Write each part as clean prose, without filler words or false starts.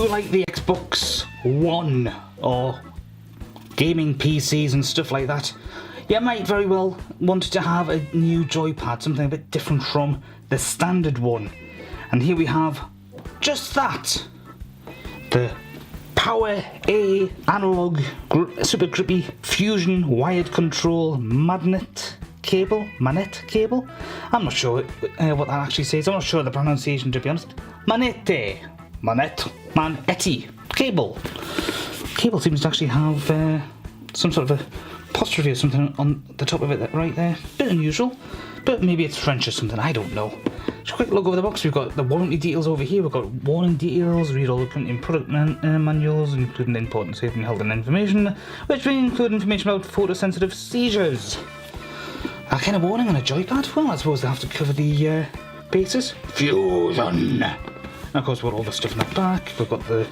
you like the Xbox One or gaming PCs and stuff like that, you might very well want to have a new joypad, something a bit different from the standard one. And here we have just that. The PowerA analog super grippy fusion wired control manette cable. I'm not sure what that actually says. I'm not sure the pronunciation, to be honest. Manette cable. Cable seems to actually have some sort of a apostrophe or something on the top of it right there. Bit unusual, but maybe it's French or something, I don't know. Just a quick look over the box. We've got the warranty details over here. We've got warning details, read all the company product manuals, including the important safe and held information, which will include information about photosensitive seizures. A kind of warning on a joypad? Well, I suppose they have to cover the bases. Fusion! And of course, we've got all the stuff in the back. We've got the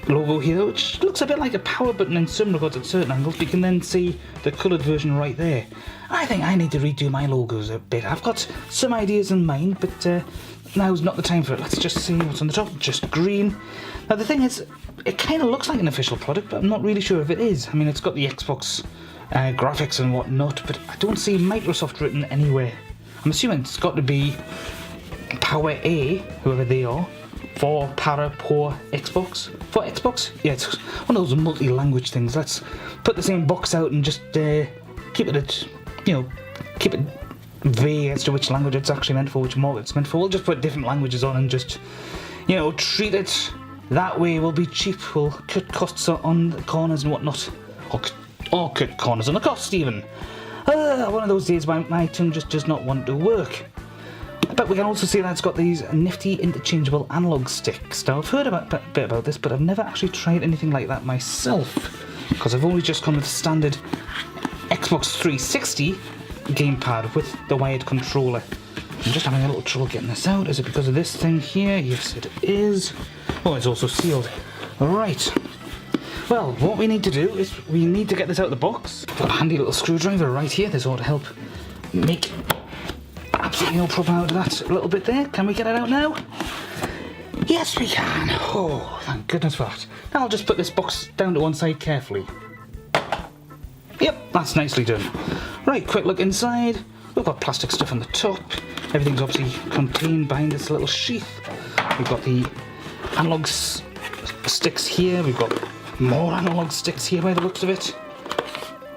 logo here, which looks a bit like a power button in some regards at certain angles. You can then see the coloured version right there. I think I need to redo my logos a bit. I've got some ideas in mind, but now's not the time for it. Let's just see what's on the top. Just green. Now the thing is, it kind of looks like an official product, but I'm not really sure if it is. I mean, it's got the Xbox graphics and whatnot, but I don't see Microsoft written anywhere. I'm assuming it's got to be PowerA, whoever they are, for Xbox. For Xbox? Yeah, it's one of those multi-language things. Let's put the same box out and just keep it at, keep it vague as to which language it's actually meant for, which market it's meant for. We'll just put different languages on and just, treat it that way. We'll be cheap. We'll cut costs on the corners and whatnot. Or cut corners on the cost even. One of those days my tongue just does not want to work. But we can also see that it's got these nifty interchangeable analog sticks. Now I've heard a bit about this, but I've never actually tried anything like that myself, because I've always just gone with the standard Xbox 360 gamepad with the wired controller. I'm just having a little trouble getting this out. Is it because of this thing here? Yes, it is. Oh, it's also sealed. Alright. Well, what we need to do is we need to get this out of the box. I've got a handy little screwdriver right here. This ought to help make absolutely no problem out of that little bit there. Can we get it out now? Yes, we can. Oh, thank goodness for that. Now I'll just put this box down to one side carefully. Yep, that's nicely done. Right, quick look inside. We've got plastic stuff on the top. Everything's obviously contained behind this little sheath. We've got the analog sticks here. We've got more analog sticks here by the looks of it.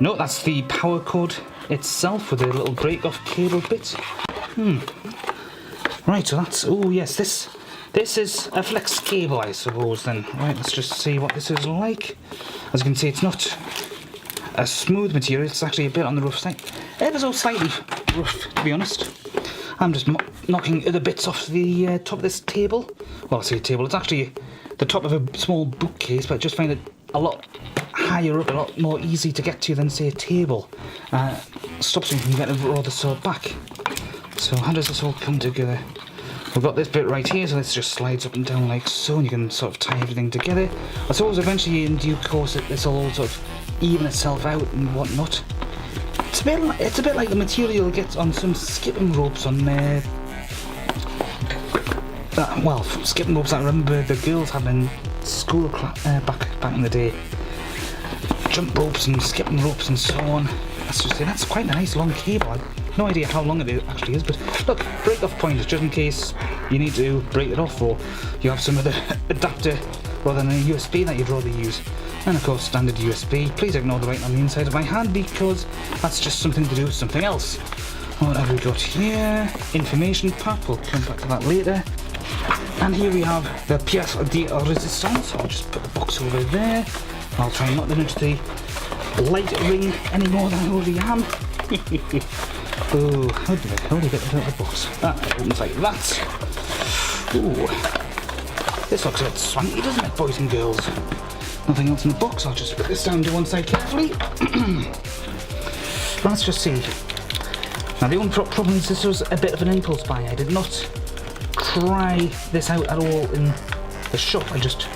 No, that's the power cord itself with a little break-off cable bit. Right, so that's, oh yes, this is a flex cable, I suppose then. Right, let's just see what this is like. As you can see, it's not a smooth material, it's actually a bit on the rough side. Ever so slightly rough, to be honest. I'm just knocking other bits off the top of this table. Well, I say table, it's actually the top of a small bookcase, but I just find it a lot higher up, a lot more easy to get to than, say, a table. Stops me from getting a rather sore back. So how does this all come together? We've got this bit right here, so this just slides up and down like so, and you can sort of tie everything together. I suppose eventually in due course this will all sort of even itself out and whatnot. It's a bit like the material gets on some skipping ropes on skipping ropes I remember the girls had in school back in the day. Jump ropes and skipping ropes and so on. That's quite a nice long cable. I've no idea how long it actually is, but look, break off point, just in case you need to break it off or you have some other adapter rather than a USB that you'd rather use. And of course standard USB. Please ignore the writing on the inside of my hand because that's just something to do with something else. What have we got here? Information pack, we'll come back to that later. And here we have the pièce de résistance. I'll just put the box over there. I'll try not to nudge the light ring any more than I already am. Oh, how do I get it out of the box? That opens like that. Ooh, this looks a bit swanky, doesn't it, boys and girls? Nothing else in the box. I'll just put this down to one side carefully. Let's just see. Now the only problem is this was a bit of an impulse buy. I did not try this out at all in the shop. I just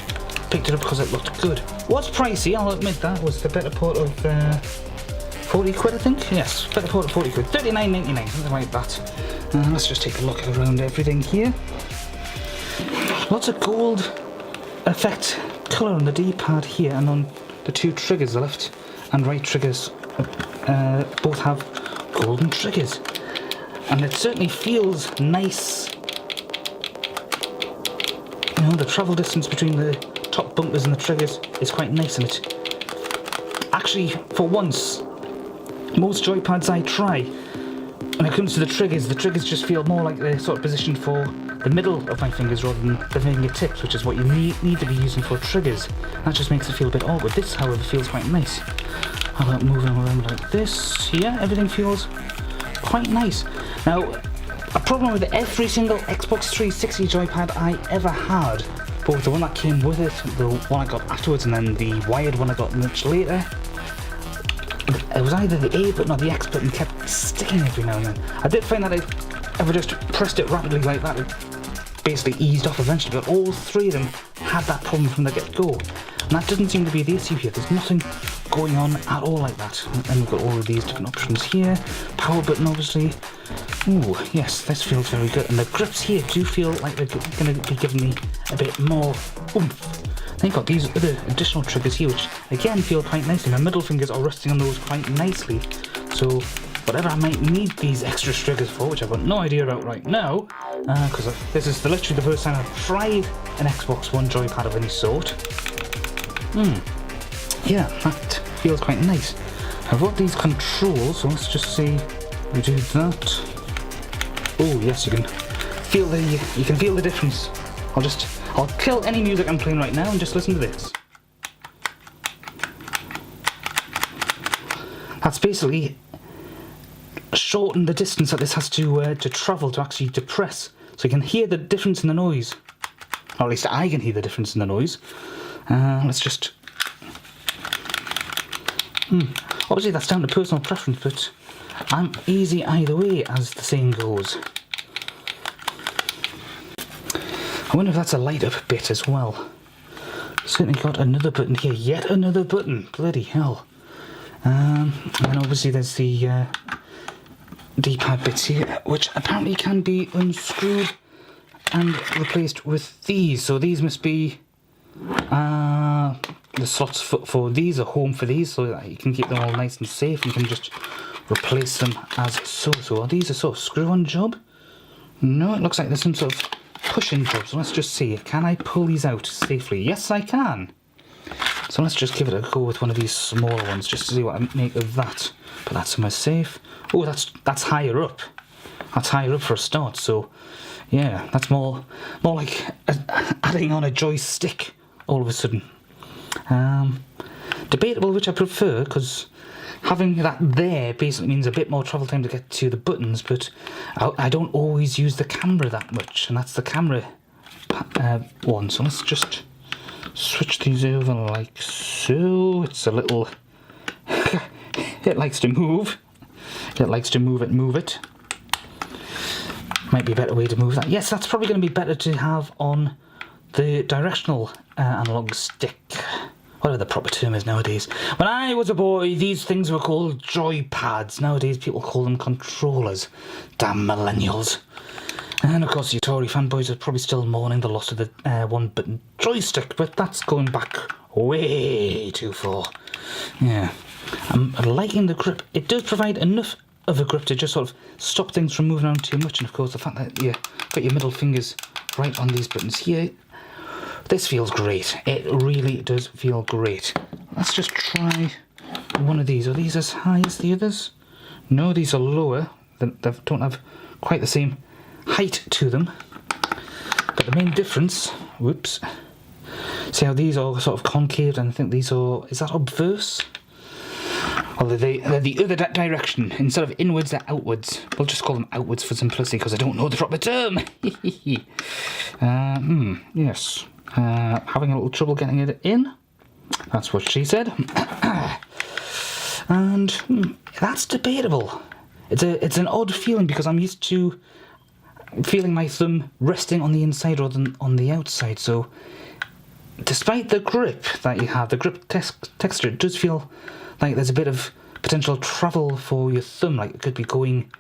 picked it up because it looked good. Was pricey, I'll admit that. Was the better part of 40 quid, I think? Yes, better part of 40 quid. 39.99, something like that. Let's just take a look around everything here. Lots of gold affect colour on the D-pad here and on the two triggers, the left and right triggers, both have golden triggers. And it certainly feels nice. You know, the travel distance between the top bumpers and the triggers is quite nice, and it actually, for once, most joypads I try, when it comes to the triggers just feel more like they're sort of positioned for the middle of my fingers rather than the fingertips, which is what you need to be using for triggers. That just makes it feel a bit awkward. This, however, feels quite nice. How about moving around like this? Yeah, everything feels quite nice. Now, a problem with every single Xbox 360 joypad I ever had, both the one that came with it, the one I got afterwards, and then the wired one I got much later, it was either the A button or the X button kept sticking every now and then. I did find that if I just pressed it rapidly like that, it basically eased off eventually, but all three of them had that problem from the get-go. And that doesn't seem to be the issue here. There's nothing going on at all like that. And we've got all of these different options here. Power button, obviously. Ooh, yes, this feels very good. And the grips here do feel like they're going to be giving me a bit more oomph. Then you've got these other additional triggers here, which again feel quite nicely. My middle fingers are resting on those quite nicely. So whatever I might need these extra triggers for, which I've got no idea about right now, because this is literally the first time I've tried an Xbox One joypad of any sort. Yeah, that feels quite nice. I've got these controls, so let's just see. We do that. Oh yes, you can feel the difference. I'll kill any music I'm playing right now and just listen to this. That's basically shortened the distance that this has to travel to actually depress, so you can hear the difference in the noise. Or at least I can hear the difference in the noise. Let's just... Obviously that's down to personal preference, but I'm easy either way, as the saying goes. I wonder if that's a light up bit as well. Certainly got another button here, yet another button, bloody hell. And then obviously there's the D-pad bits here, which apparently can be unscrewed and replaced with these. So these must be the slots for these, are home for these, so that you can keep them all nice and safe. You can just replace them as so. So are these a sort of screw-on job? No, it looks like there's some sort of push-in job. So let's just see, can I pull these out safely? Yes, I can. So let's just give it a go with one of these smaller ones, just to see what I make of that. But that's somewhere safe. Oh, that's higher up. That's higher up for a start. So yeah, that's more like adding on a joystick all of a sudden. Debatable which I prefer, because having that there basically means a bit more travel time to get to the buttons, but I don't always use the camera that much, and that's the camera one. So let's just switch these over like so. It's a little... it likes to move. It likes to move it. Might be a better way to move that. Yes, that's probably going to be better to have on the directional analog stick. Whatever the proper term is nowadays. When I was a boy, these things were called joypads. Nowadays, people call them controllers. Damn millennials. And of course, the Atari fanboys are probably still mourning the loss of the one-button joystick, but that's going back way too far. Yeah. I'm liking the grip. It does provide enough of a grip to just sort of stop things from moving around too much, and of course, the fact that you got your middle fingers right on these buttons here, this feels great. It really does feel great. Let's just try one of these. Are these as high as the others? No, these are lower. They don't have quite the same height to them. But the main difference... Whoops. See how these are sort of concave, and I think these are... Is that obverse? Well, they're the other direction. Instead of inwards, they're outwards. We'll just call them outwards for simplicity, because I don't know the proper term. Yes. Having a little trouble getting it in. That's what she said. And that's debatable. It's an odd feeling, because I'm used to feeling my thumb resting on the inside rather than on the outside. So despite the grip that you have, the grip texture, it does feel like there's a bit of potential travel for your thumb. Like it could be going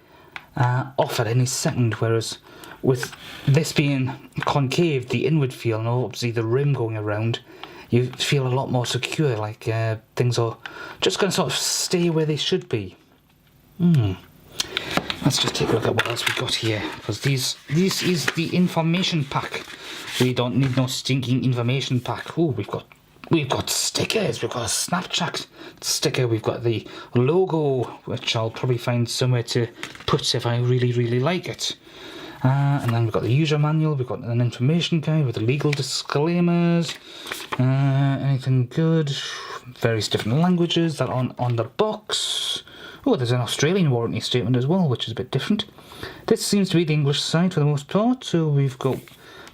off at any second, whereas with this being concave, the inward feel, and obviously the rim going around, you feel a lot more secure, like things are just going to sort of stay where they should be. Let's just take a look at what else we got here, because this is the information pack. We don't need no stinking information pack. Oh, we've got stickers. We've got a Snapchat sticker. We've got the logo, which I'll probably find somewhere to put if I really like it. And then we've got the user manual. We've got an information guide with the legal disclaimers. Anything good? Various different languages that are on the box. Oh, there's an Australian warranty statement as well, which is a bit different. This seems to be the English side for the most part. So we've got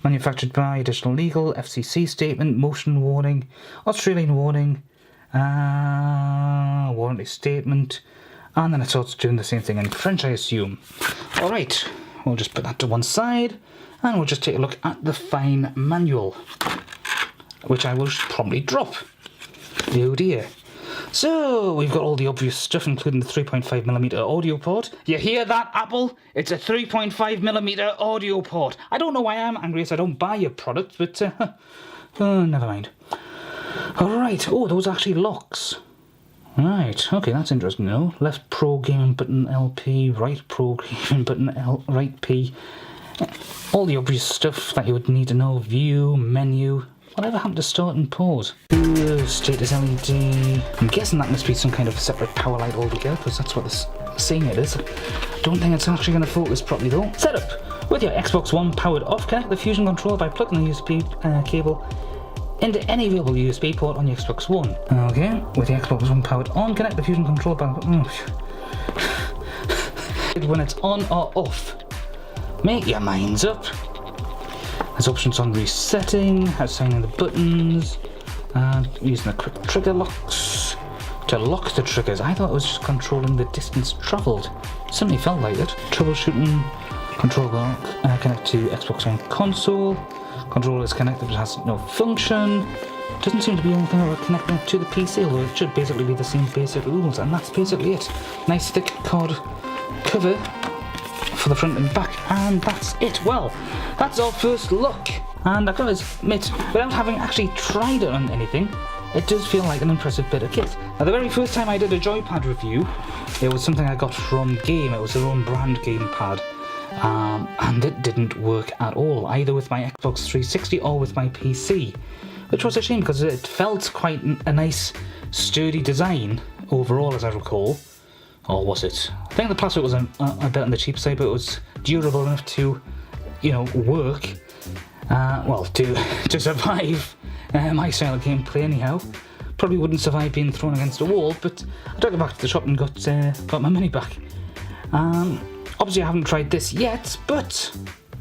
manufactured by, additional legal, FCC statement, motion warning, Australian warning, warranty statement, and then it's also doing the same thing in French, I assume. Alright, we'll just put that to one side, and we'll just take a look at the fine manual, which I will probably drop. Oh dear. So, we've got all the obvious stuff, including the 3.5mm audio port. You hear that, Apple? It's a 3.5mm audio port. I don't know why I'm angry as I don't buy your product, but never mind. Alright, oh, those are actually locks. Right, okay, that's interesting to know. Left Pro Gaming button LP, right Pro Gaming button right P. All the obvious stuff that you would need to know. View, menu. Whatever happened to start and pause? Status LED. I'm guessing that must be some kind of separate power light altogether, because that's what it's saying it is. Don't think it's actually going to focus properly though. Setup. With your Xbox One powered off, connect the Fusion controller by plugging the USB cable into any available USB port on your Xbox One. Okay, with the Xbox One powered on, connect the Fusion controller by... when it's on or off. Make your minds up. There's options on resetting, assigning the buttons, using the quick trigger locks to lock the triggers. I thought it was just controlling the distance travelled. Certainly felt like it. Troubleshooting, controller connect to Xbox One console. Controller is connected but has no function. Doesn't seem to be anything about connecting it to the PC, although it should basically be the same basic rules, and that's basically it. Nice thick card cover for the front and back, and that's it. Well, that's our first look, and I've got to admit, without having actually tried it on anything, it does feel like an impressive bit of kit. Now, the very first time I did a joypad review, it was something I got from Game. It was their own brand gamepad, and it didn't work at all, either with my Xbox 360 or with my PC, which was a shame because it felt quite a nice sturdy design overall, as I recall. Or was it? I think the plastic was a bit on the cheap side, but it was durable enough to, you know, work. Well, to survive my style of gameplay anyhow. Probably wouldn't survive being thrown against a wall, but I took it back to the shop and got my money back. Obviously I haven't tried this yet, but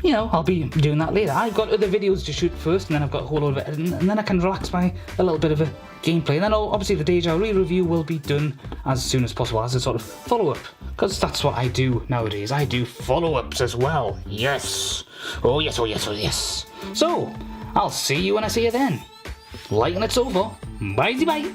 you know, I'll be doing that later. I've got other videos to shoot first, and then I've got a whole lot of editing, and then I can relax by a little bit of a gameplay. And then obviously the Deja re-review will be done as soon as possible, as a sort of follow-up, because that's what I do nowadays. I do follow-ups as well. Yes. Oh yes, oh yes, oh yes. So, I'll see you when I see you then. Like and it's over. Bye-bye.